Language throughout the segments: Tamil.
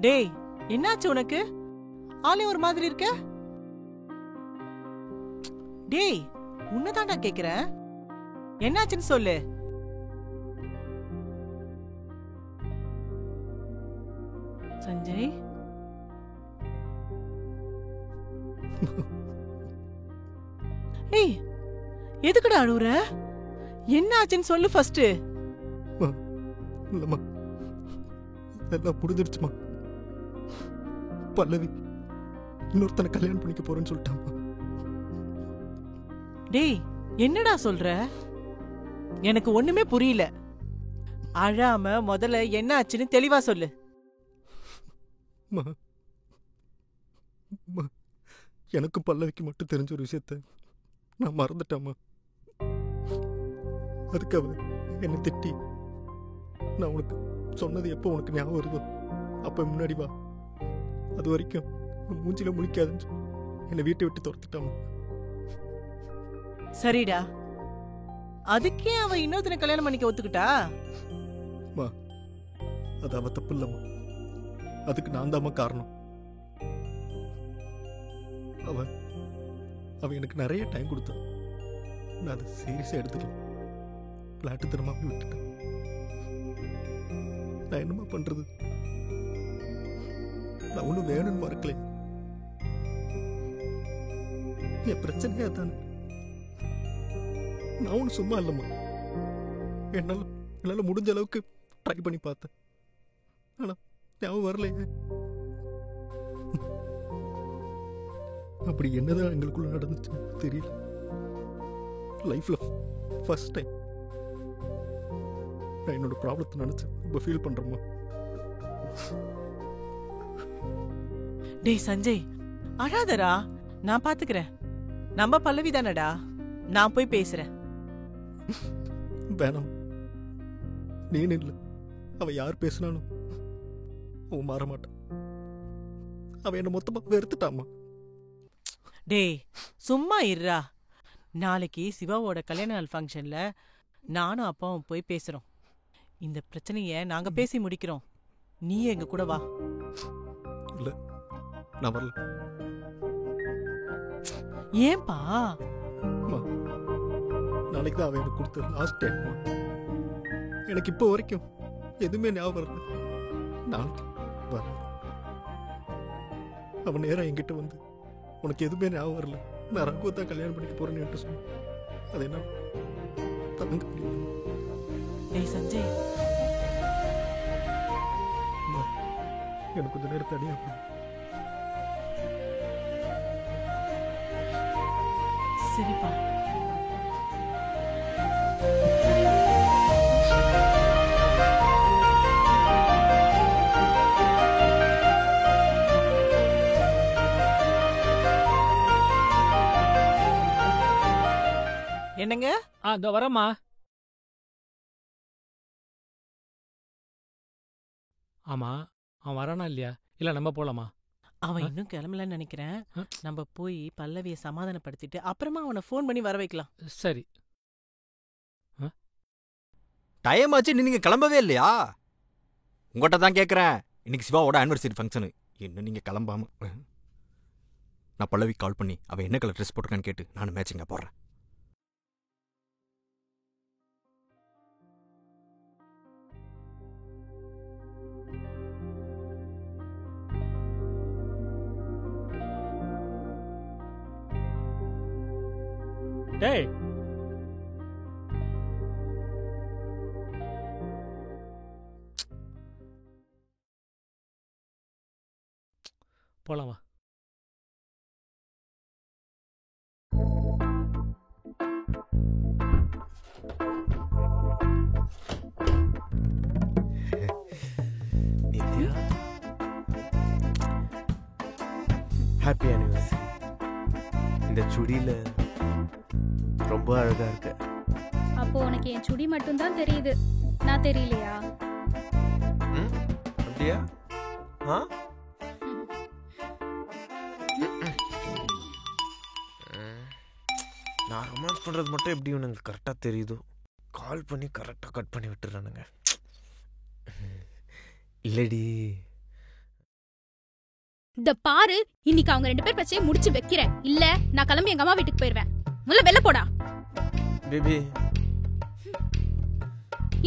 டேய், என்னாச்சு உனக்கு? ஆளே ஒரு மாதிரி இருக்க. டேய், உன்னதான்டா கேக்குறேன், என்னாச்சுன்னு சொல்லு. சஞ்சய், ஏய், எதுக்குடா அழுவுற? என்ன ஆச்சுன்னு சொல்லு ஃபர்ஸ்ட். இல்லம்மா, எல்லாம் முடிஞ்சிருச்சுமா. பல்லவி இன்னொருத்தனை கல்யாணம் பண்ணிக்க போறேன்னு சொல்லிட்டாமா. டேய், என்னடா சொல்ற? எனக்கு ஒண்ணுமே புரியல. அழாம முதல்ல என்ன ஆச்சுன்னு தெளிவா சொல்லு. எனக்கு பல்லவிக்கு மட்டும் தெரிஞ்ச ஒரு விஷயத்த நான் மறந்துட்டேம்மா. அதுக்கு அவ என்னை திட்டி, நான் உனக்கு சொன்னது எப்போ உனக்கு ஞாபகம் வருதோ அப்ப முன்னாடி வா, அது வரைக்கும் மூஞ்சில முழிக்காதுன்னு என்னை வீட்டை விட்டு துரத்துட்டாமா. சரிடா, அதுக்கே அவ இன்னொருத்தனை கல்யாணம் பண்ணிக்க ஒத்துக்கிட்டா? அது அவ தப்பு இல்லம்மா, அதுக்கு நான் தாம்மா காரணம். அவ அவ எனக்கு நிறைய டைம் கொடுத்தா, நான் அதை சீரியஸா எடுத்துக்கல. பிளாட்டு தரமாவே விட்டுட்டேன். நான் என்னமா பண்றது? நான் ஒன்னும் வேணும்னு மறக்கல. என் பிரச்சனையா தானே. நான் ஒன்னும் சும்மா இல்லம்மா. என்னால முடிஞ்ச அளவுக்கு ட்ரை பண்ணி பார்த்தேன். ஆனா ஞாபகம் வரலையே. அப்படி என்னதான் எங்களுக்குள்ள நடந்துச்சுன்னு தெரியல. லைஃப்ல ஃபர்ஸ்ட் டைம் நான் என்னோட ப்ராப்ளத்தை நினைச்சு ரொம்ப ஃபீல் பண்றேம்மா. டேய் சஞ்சய், அழாதடா, நான் பாத்துக்கிறேன். நம்ம பல்லவி தானடா, நான் போய் பேசுறேன். வேணாம், நீனு இல்லை, அவ யார் பேசினாலும் அவன் மாற மாட்டான். அவன் என்ன மொத்தமா வெறுத்துட்டாமா. டேய் சும்மா இருடா. நாளைக்கு சிவாவோட கல்யாண நாள் ஃபங்க்ஷன்ல நானும் அப்பாவும் போய் பேசுறோம். இந்த பிரச்சனைய நாங்க பேசி முடிக்கிறோம். நீ எங்க கூட வா. இல்ல, நான் வரல. ஏன்பா? நாளைக்கு தான் அவன் எனக்கு கொடுத்த லாஸ்ட் டேட்மா. எனக்கு இப்போ வரைக்கும் எதுவுமே ஞாபகம் வரல. நாளைக்கு வரல. அவன் நேரம் என்கிட்ட வந்து, உனக்கு எதுவுமே ஞாபகம் வரல, நான் ரகு தான் கல்யாணம் பண்ணிக்க போறேன்னு என்கிட்ட சொன்னேன். அது என்ன தாங்க முடியும். டேய் சஞ்சய், எனக்கு கொஞ்ச நேரம் தனியா போடு. சரிப்பா. என்னங்க? இதோ வரமா. ஆமா, அவன் வரானா இல்லையா? இல்ல நம்ம போலாமா? அவன் இன்னும் கிளம்பலன்னு நினைக்கிறேன். நம்ம போய் பல்லவிய சமாதானப்படுத்திட்டு அப்புறமா அவனை ஃபோன் பண்ணி வர வைக்கலாம். சரி. டைம் ஆச்சு, நீங்க கிளம்பவே இல்லையா? உங்கள்கிட்ட தான் கேட்குறேன். இன்னைக்கு சிவாவோட ஆனிவர்சரி ஃபங்க்ஷனு, இன்னும் நீங்க கிளம்பாம. நான் பல்லவி கால் பண்ணி அவன் என்ன கலர் ட்ரெஸ் போட்டிருக்கான்னு கேட்டு நான் மேட்சிங்க போடுறேன். டேய், போலாமா? Nithya, happy anniversary. இந்த சுடியில ரொம்ப அழகா இருக்க. அப்போ உனக்கு என் சுடி மட்டும்தான் தெரியுது, நான் தெரியலையா? அப்படியா? நான் ரொமான்ஸ் பண்றது மட்டும் எப்படி உனக்கு கரெக்டா தெரியுதோ, கால் பண்ணி கரெக்டா கட் பண்ணி விட்டுறானுங்க. இல்லடி, இந்த பாரு, இன்னைக்கு அவங்க 2 பேர் பிரச்சனையை முடிச்சு வைக்கிறேன். இல்ல நான் கிளம்பி எங்க அம்மா வீட்டுக்கு போயிருவேன். முதல்ல வெளில போடா. பேபி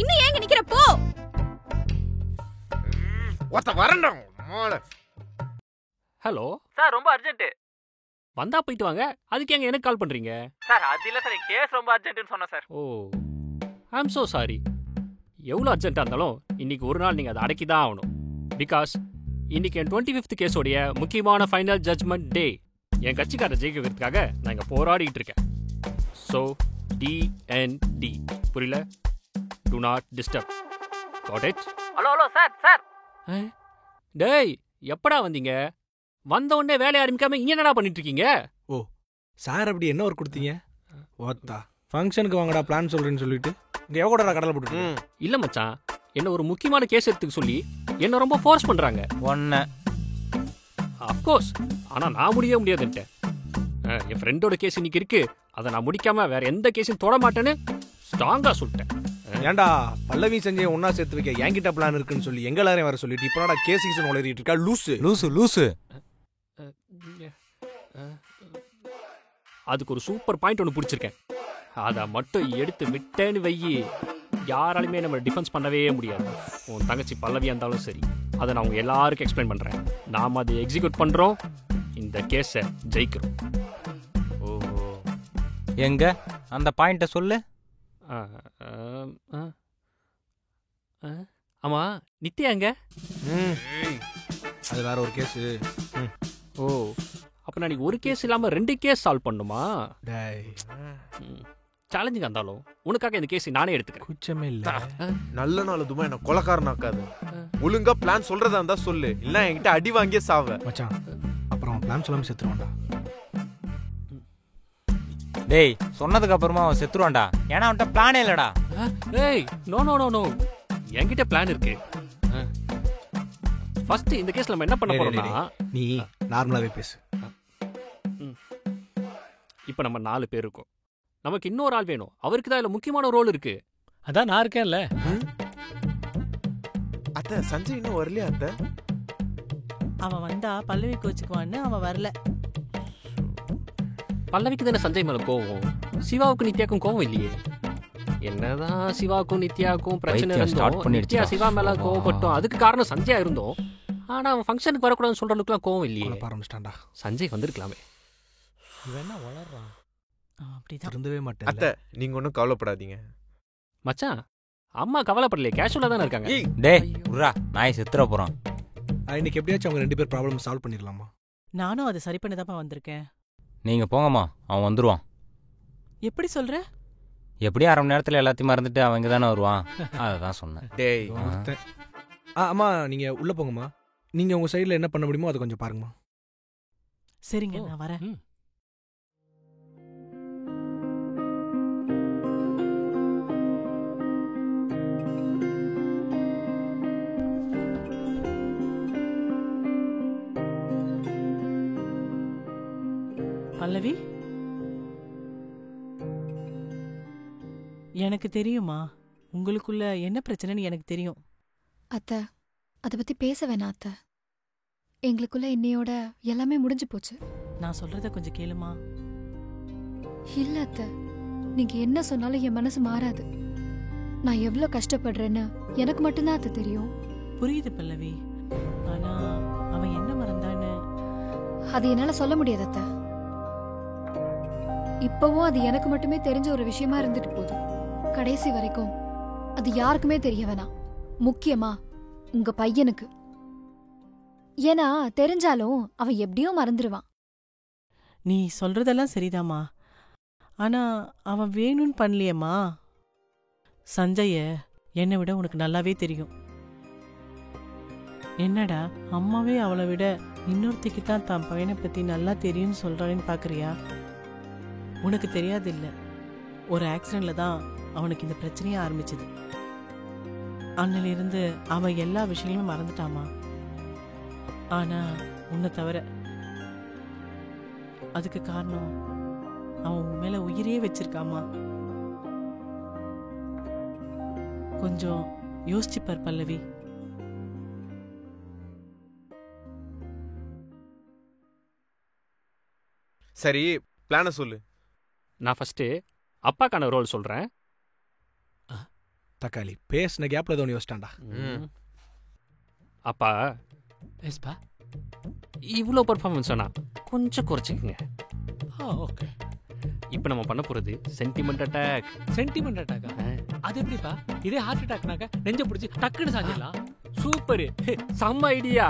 இன்னும் ஏங்க நிக்கிற? போ. ஒத்த வரண்டா. ஹலோ சார் ரொம்ப அர்ஜென்ட் வந்தா போயிட்டு வாங்க. அதுக்கு எங்க எனக்கு கால் பண்றீங்க? சார். அது இல்ல சார், கேஸ் ரொம்ப அர்ஜென்ட்னு சொன்னேன் சார். ஓ ஐ அம் so சாரி. எவ்வளோ அர்ஜென்ட்டாக இருந்தாலும் இன்னைக்கு ஒரு நாள் நீங்கள் அதை அடக்கி தான் ஆகணும். பிகாஸ் இன்னைக்கு என் 25th கேஸோடைய முக்கியமான ஃபைனல் ஜட்ஜ்மெண்ட் டே. என் கட்சிக்காரரை ஜெயிக்க வைக்கிறதுக்காக நான் இங்கே போராடிட்டு இருக்கேன். ஸோ DND புரியல? To not disturb. Got it? Hello hello sir sir. டேய் எப்படா வந்தீங்க? வந்த உடனே வேலையை ஆரம்பிக்காம இங்கே என்னடா பண்ணிட்டு இருக்கீங்க? ஓ சார், அப்படி என்ன ஒர்க் கொடுத்தீங்க? ஓத்தா ஃபங்க்ஷனுக்கு வாங்கடா பிளான் சொல்றேன்னு சொல்லிட்டு இங்க எவ்வளோடா கடலை போட்டு. இல்லை மச்சான், என்ன ஒரு முக்கியமான கேஸ் எடுத்துக்க சொல்லி என்ன ரொம்ப ஃபோர்ஸ் பண்றாங்க. ஒன்ன அஃப்கோர்ஸ். ஆனால் நான் முடியவே முடியாதுன்ட்டேன். என் ஃப்ரெண்டோட கேஸ் இன்னைக்கு இருக்கு, அதை நான் முடிக்காம வேற எந்த கேஸையும் தொட மாட்டேன்னு ஸ்ட்ராங்கா சொல்லிட்டேன். ஏன்டா பல்லவி செஞ்சே ஒன்னா சேர்த்து வைக்க என்கிட்ட பிளான் இருக்குன்னு சொல்லி எங்க எல்லாரையும் வர சொல்லிட்டு இப்ப கேஸ் சீசன் உளறிட்டு இருக்கா? லூசு லூசு லூசு. அதுக்கு ஒரு சூப்பர் பாயிண்ட் ஒன்று பிடிச்சிருக்கேன். அதை மட்டும் எடுத்து விட்டேன்னு வெயி, யாராலுமே நம்ம டிஃபென்ஸ் பண்ணவே முடியாது. உன் தங்கச்சி பல்லவியா இருந்தாலும் சரி, அதை நான் உங்க எல்லாருக்கும் எக்ஸ்பிளைன் பண்றேன். நாம அதை எக்ஸிக்யூட் பண்றோம், இந்த கேஸை ஜெயிக்கிறோம். ஓ எங்க அந்த பாயிண்ட சொல்லு. ஆமா நித்யா எங்க? அது வேற ஒரு கேஸ். ஓ அப்ப நான் ஒரு கேஸ் இல்லாம 2 கேஸ் சால்வ் பண்ணுமா? சேலஞ்சிங்கா இருந்தாலும் உனக்காக இந்த கேஸ் நானே எடுத்துக்கிறேன். குச்சமே இல்ல. நல்ல நாள் துமா என்ன கொலைக்காரனாக்காது. ஒழுங்கா பிளான் சொல்றதா இருந்தா சொல்லு, இல்ல என்கிட்ட அடி வாங்கியே சாவ. மச்சான் அப்புறம் பிளான் சொல்லாம செத்துருவான்டா. டேய் சொன்னதுக்கு அப்புறமா அவன் செத்துருவான்டா. ஏன்னா அவன்கிட்ட பிளானே இல்லடா. ஏய் நோ நோ நோ நோ, என்கிட்ட பிளான் இருக்கு. ஃபர்ஸ்ட் இந்த கேஸ்ல நம்ம என்ன பண்ண போறோம்னா, நீ நார்மலாவே பேசு. இப்போ நம்ம 4 பேர் இருக்கோம். நமக்கு இன்னொரு ஆள் வேணும். அவருக்கு தான் இதுல முக்கியமான ரோல் இருக்கு. அதான் நான் இருக்கேன்ல. அத்தை சஞ்சய் இன்னும் வரலையா அத்தை? அவன் வந்தா பல்லவி கோச்சுக்குவான்னு அவன் வரல. பல்லவிக்கு தானே சஞ்சய் மேல கோவம். சிவாவுக்கும் நித்யாக்கும் கோவம் இல்லையே. என்னதான் சிவாவுக்கும் நித்யாவுக்கும் பிரச்சனை இருந்தோம், நித்யா சிவா மேல கோவப்பட்டோம், அதுக்கு காரணம் சஞ்சயா இருந்தோம். ஆனா அவன் ஃபங்க்ஷனுக்கு வரக்கூடாதுன்னு சொல்ற அளவுக்குலாம் கோவம் இல்லையே. ஆரம்பிச்சிட்டான்டா. சஞ்சய் வந்திருக்கலாமே. இவன் என்ன வளர்றான்? அப்படிதான் இருந்தவே மாட்டேன். அத்தை நீங்க ஒன்றும் கவலைப்படாதீங்க மச்சான். அம்மா கவலைப்படலையே, கேஷுவலா தானே இருக்காங்க. டேய் உர்ரா, நாய் செத்துற போறான். இன்னைக்கு எப்படியாச்சும் அவங்க 2 பேர் ப்ராப்ளம் சால்வ் பண்ணிடலாமா? நானும் அதை சரி பண்ணதாப்பா வந்திருக்கேன். நீங்க போங்கம்மா, அவன் வந்துருவான். எப்படி சொல்ற? எப்படியும் 1/2 மணி நேரத்துல எல்லாத்தையும் மறந்துட்டு அவன் இங்க தானே வருவான். அதான் சொன்னேன். டேய் அம்மா நீங்க உள்ள போங்கம்மா. நீங்க உங்க சைடுல என்ன பண்ண முடியுமோ அதை கொஞ்சம் பாருங்கம்மா. சரிங்க, நான் வரேன். பல்லவி, எனக்கு தெரியுமா உங்களுக்குள்ள என்ன பிரச்சனைன்னு எனக்கு தெரியும். அத்தை அதை பத்தி பேச வேணாம் அத்தை. எங்களுக்குள்ள இன்னையோட எல்லாமே முடிஞ்சு போச்சு. நான் சொல்றத கொஞ்சம் கேளுமா. இல்ல அத்தை, நீங்க என்ன சொன்னாலும் என் மனசு மாறாது. நான் எவ்வளவு கஷ்டப்படுறேன்னு எனக்கு மட்டும்தான் அத்தை தெரியும். புரியுது பல்லவி, ஆனா அவன் என்ன மறந்தான்னு அது என்னால சொல்ல முடியாது அத்தை. இப்பவும் அது எனக்கு மட்டுமே தெரிஞ்ச ஒரு விஷயமா இருந்துட்டு போதும். கடைசி வரைக்கும் அது யாருக்குமே தெரிய வேணாம், முக்கியமா உங்க பையனுக்கு. ஏன்னா தெரிஞ்சாலும் அவன் எப்படியோ மறந்துடுவான். நீ சொல்றதெல்லாம் சரிதாம்மா, ஆனா அவன் வேணும்னு பண்ணலையேம்மா. சஞ்சய என்னை விட உனக்கு நல்லாவே தெரியும். என்னடா அம்மாவே அவளை விட இன்னொருத்திக்கு தான் தான் பையனை பத்தி நல்லா தெரியும்னு சொல்றான்னு பாக்குறியா? உனக்கு தெரியாது இல்ல, ஒரு ஆக்சிடென்ட்ல தான் அவனுக்கு இந்த பிரச்சனையே ஆரம்பிச்சது. அன்னிலிருந்து அவன் எல்லா விஷயங்களும் மறந்துட்டாமா. ஆனா உன்னை தவிர. அதுக்கு காரணம் அவன் உன் மேல உயிரே வச்சிருக்காமா. கொஞ்சம் யோசிச்சுப்பார் பல்லவி. சரி பிளான சொல்லு. நான் ஃபர்ஸ்ட் அப்பாக்கான ரோல் சொல்றேன். தக்காளி பேசின கேப்ல ஏதோ யோசிச்சான்டா. அப்பா எஸ்பா. இவ்வளோ பர்ஃபார்மன்ஸ் வேணா கொஞ்சம் குறைச்சிக்கங்க. ஓகே. இப்போ நம்ம பண்ண போறது சென்டிமெண்ட் அட்டாக். சென்டிமெண்ட் அட்டாக்கா? அது எப்படிப்பா? இதே ஹார்ட் அட்டாக்னாக்க நெஞ்ச பிடிச்சி டக்குன்னு சாஞ்சிடலாம். சூப்பர், செம்ம ஐடியா.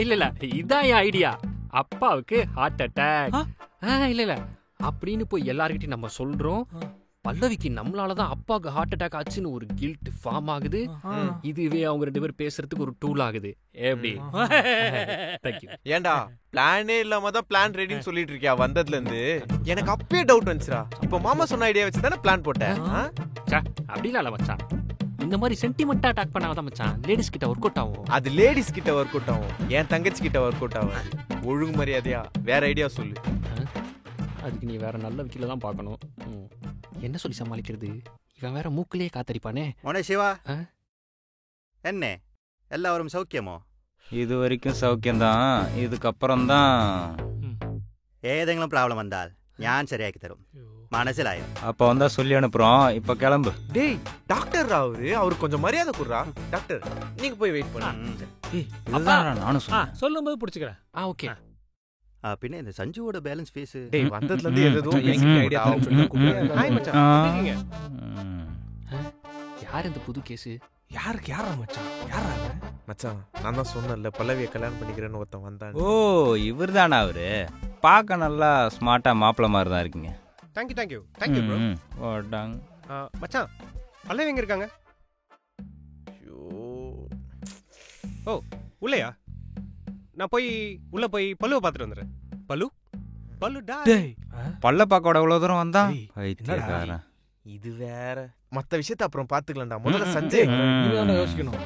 இல்ல இதான் என் ஐடியா. அப்பாவுக்கு ஹார்ட் அட்டாக். இல்ல அப்படின்னு போய் எல்லார்கிட்டையும் நம்ம சொல்றோம். பல்லவிக்கு நம்மளாலதான் அப்பாவுக்கு ஹார்ட் அட்டாக் ஆச்சுன்னு ஒரு கில்ட் ஃபார்ம் ஆகுது. இதுவே அவங்க 2 பேர் பேசுறதுக்கு ஒரு டூல் ஆகுது. எப்படி? ஏண்டா பிளானே இல்லாம தான் பிளான் ரெடின்னு சொல்லிட்டு இருக்கியா வந்ததுல இருந்து? எனக்கு அப்பவே டவுட் வந்துச்சுடா. இப்ப மாமா சொன்ன ஐடியா வச்சு தானே பிளான் போட்டேன். அப்படிலாம் இல்ல மச்சான். இந்த மாதிரி சென்டிமெண்டா அட்டாக் பண்ணாதான் மச்சான் லேடிஸ் கிட்ட ஒர்க் அவுட் ஆகும். அது லேடிஸ் கிட்ட ஒர்க் அவுட் ஆகும், என் தங்கச்சி கிட்ட ஒர்க் அவுட் ஆகும். ஒழுங்கு மரியாதையா வேற ஐடியா சொல்லு. அதுக்கு நீ வேற நல்ல வக்கீல தான் பார்க்கணும். என்ன சொல்லி சமாளிக்கிறது? இவன் வேற மூக்கிலேயே காத்தடிப்பானே. மோனே சிவா, என்ன எல்லாரும் சௌக்கியமோ? இது வரைக்கும் சௌக்கியம்தான். இதுக்கப்புறம் தான் ஏதெങ്കിലും ப்ராப்ளம் வந்தால் ഞാൻ ശരിയാക്കി തരും. മനസ്സിലായോ? அப்போ வந்தா சொல்லி அனுப்புறோம். இப்போ கிளம்பு. டேய் டாக்டர் அவருக்கு கொஞ்சம் மரியாதை குடுறா. டாக்டர் நீங்க போய் வெயிட் பண்ணுங்க. நானும் சொல்லும்போது பிடிச்சிக்கிறேன். ஓகே. പിന്നെ இந்த சஞ்சுவோட பேலன்ஸ் ஃபீஸ் டேய் வந்ததுல இருந்து ஏதோ ஐடியா ஹாய் மச்சான். யார் இந்த புது கேஸ்? யாரா மச்சான்? யாரா மச்சான் நான் தான் சொன்னேன்ல பல்லவியை கல்யாணம் பண்ணிக்கிறேன்னு ஒருத்தன் வந்தான். ஓ இவர் தானா அவரு? பார்க்க நல்லா ஸ்மார்ட்டா மாப்பிள்ள மாதிரி தான் இருக்கீங்க. Thank you bro. மச்சான் பல்லவி எங்க இருக்காங்க? ஓ உள்ளயா? நான் உள்ள போய் பல்லுவை பார்த்துட்டு வந்துடுறேன். பல்லு டேய் பல்ல பார்க்க எவ்வளவு தூரம் வந்தா? இது வேற. மத்த விஷயத்தை அப்புறம் பாத்துக்கலாம்டா. முதல்ல சஞ்சய் யோசிக்கணும்.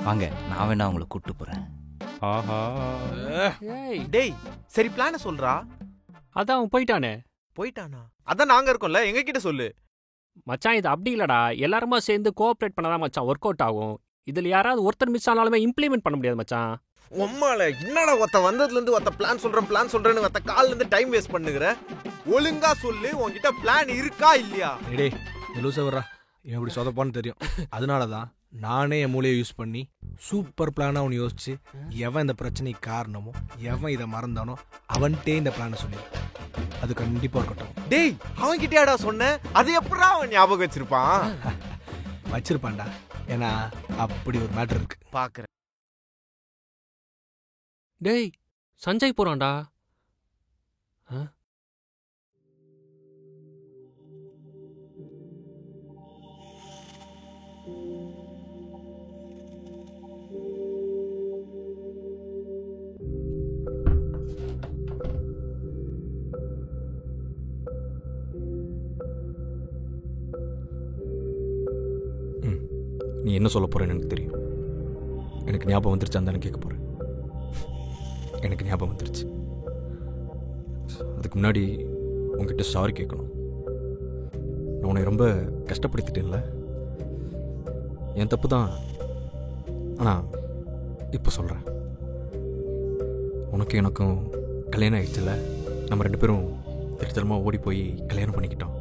வாங்க நான் வேணா உங்களை கூட்டு போறேன். ஆஹா டேய் சரி பிளான சொல்றா. அதான் அவன் போயிட்டானா? அதான் நாங்க இருக்கோம்ல, எங்க கிட்ட சொல்லு. மச்சான் இது அப்படி இல்லடா. எல்லாருமா சேர்ந்து கோஆப்ரேட் பண்ணாதான் மச்சான் ஒர்க் அவுட் ஆகும். இதுல யாராவது ஒருத்தர் மிஸ் ஆனாலுமே இம்ப்ளிமெண்ட் பண்ண முடியாது மச்சான். உம்மால என்னடா ஒருத்த வந்ததுல இருந்து ஒருத்த பிளான் சொல்றேன்னு ஒருத்த கால்ல இருந்து டைம் வேஸ்ட் பண்ணுகிற. ஒழுங்கா சொல்லு, உன்கிட்ட பிளான் இருக்கா இல்லையா? டேய் லூசா வர்றா. இவன் இப்படி சொதப்பான்னு தெரியும். அதனாலதான் நானே என் மூளையை யூஸ் பண்ணி சூப்பர் பிளானா ஒன்று யோசிச்சு எவன் இந்த பிரச்சனைக்கு காரணமோ எவன் இதை மறந்தானோ அவன்கிட்டே இந்த பிளானை சொல்லி அது கண்டிப்பா இருக்கட்டும். டேய் அவன் கிட்டேடா சொன்ன? அது எப்படா அவன் ஞாபகம் வச்சிருப்பான்டா. ஏன்னா அப்படி ஒரு மேட்டர் இருக்கு. பாக்குறேன். டேய் சஞ்சய் போறான்டா. நீ என்ன சொல்ல போறேன்னு எனக்கு தெரியும். எனக்கு ஞாபகம் வந்துருச்சு. அந்த கேட்க போறேன். எனக்கு ஞாபகம் வந்துருச்சு. அதுக்கு முன்னாடி உங்ககிட்ட சாரி கேட்கணும். நான் உன்னை ரொம்ப கஷ்டப்படுத்திட்டேன்ல. என் தப்பு தான். ஆனால் இப்போ சொல்கிறேன். உனக்கு எனக்கும் கல்யாணம் ஆயிடுச்சுல்ல. நம்ம 2 பேரும் திருத்தரமாக ஓடி போய் கல்யாணம் பண்ணிக்கிட்டோம்.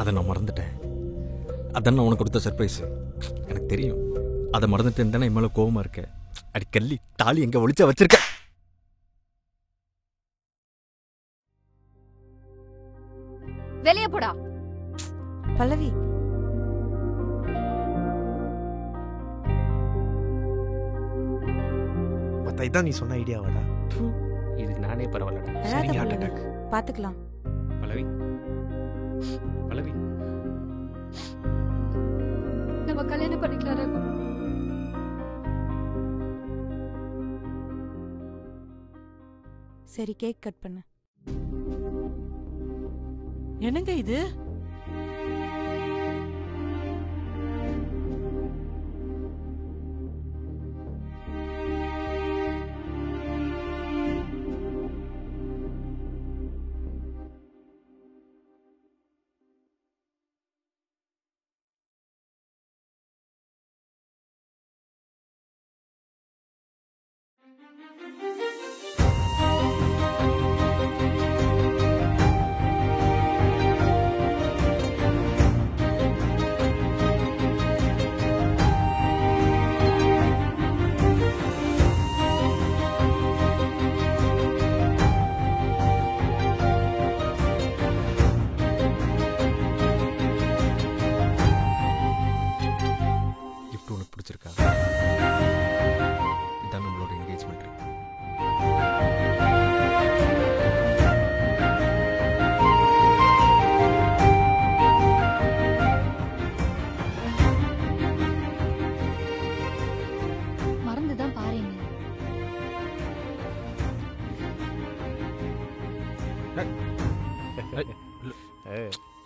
அதை நான் மறந்துட்டேன். அதான் நான் உனக்கு கொடுத்த சர்ப்ரைஸு. எனக்கு தெரியும். அதை மறந்துட்டேன் தானே என் மேலே கோவமாக இருக்க. அடி கள்ளி தாலி எங்கே ஒளிச்சா வச்சிருக்க? வெளியே போடா பல்லவி. இதான் நீ சொன்ன ஐடியாவாடா? இதுக்கு நானே பரவாயில்ல. பாத்துக்கலாம். பல்லவி நம்ம கல்யாணம் பண்ணிக்கலாம் ரகு. சரி கேக் கட் பண்ணு. என்னங்க இது?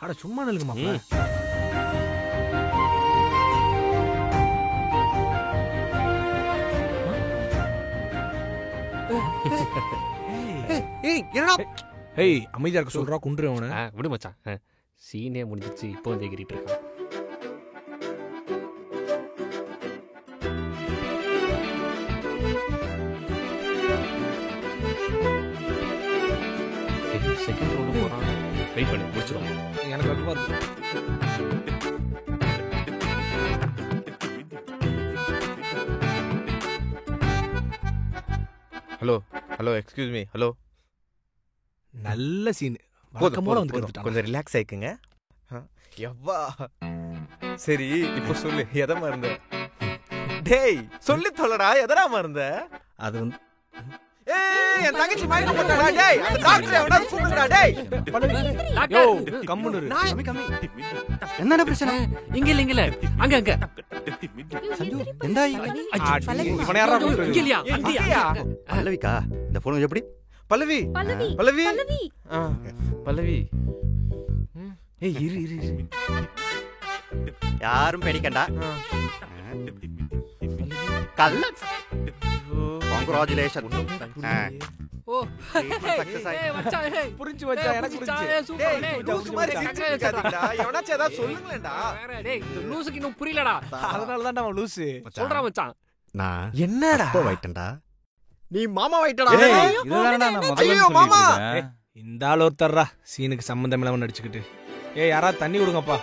அட சும்மா நில்லுங்க மாப்ள. ஏய் அமைதியா இருக்க சொல்றா, குண்டுறே அவனை. விடு மச்சான், சீனே முடிஞ்சிச்சு, இப்போ வந்து எகிரிட்டு இருக்கான். செகண்ட் ரவுண்டு போறான், வெயிட் பண்ணி முடிச்சிடும். எனக்கு ரொம்ப இருக்கு. Hello hello excuse me. Hello. நல்ல சீன். கொஞ்சம் ரிலாக்ஸ் ஆயிக்குங்க. எவ்வா சரி இப்போ சொல்லு, எதை மறந்த? டேய் சொல்லி தொலைடா, எதடா மறந்த? அது வந்து என் தங்கச்சி மயக்கம் போட்டாடா. டேய் அந்த டாக்டர் எவனா கூப்பிடுடா. டேய் யோ கம்முனு இரு. என்னடா பிரச்சனை? இங்க இல்ல அங்க அங்க. எந்தா இவனை யாரா கூப்பிட்டு? இங்க இல்லையா? அங்கயா? பல்லவிக்கா இந்த போன் எப்படி? பல்லவி பல்லவி பல்லவி பல்லவி பல்லவி. ஏய் இரு இரு இரு. யாரும் பேடிக்கண்டா. கல்ல கங்க்ராச்சுலேஷன். ஓ சக்சஸ் ஆயி. மச்சான், புரிஞ்சு மச்சான், எனக்கு புரிஞ்சு. சூப்பர். டேய் லூஸ் மாதிரி சிரிச்சிட்டு இருக்காதீங்கடா. எவனாச்சும் ஏதாவது சொல்லுங்களேன்டா. டேய் இந்த லூசுக்கு இன்னும் புரியலடா. அதனால தான் அவன் லூசு. சொல்றா மச்சான். நான் என்னடா அப்பா வாயிட்டேன்டா, நீ மாமா வாயிட்டடா. இதுதானடா நான் முதல்ல ஐயோ, மாமா. சொல்லிட்டு இருக்கேன். இந்த ஆள் ஒருத்தர்ரா சீனுக்கு சம்பந்தம் இல்லாம நடிச்சுக்கிட்டு. ஏய் யாராவது தண்ணி கொடுங்கப்பா.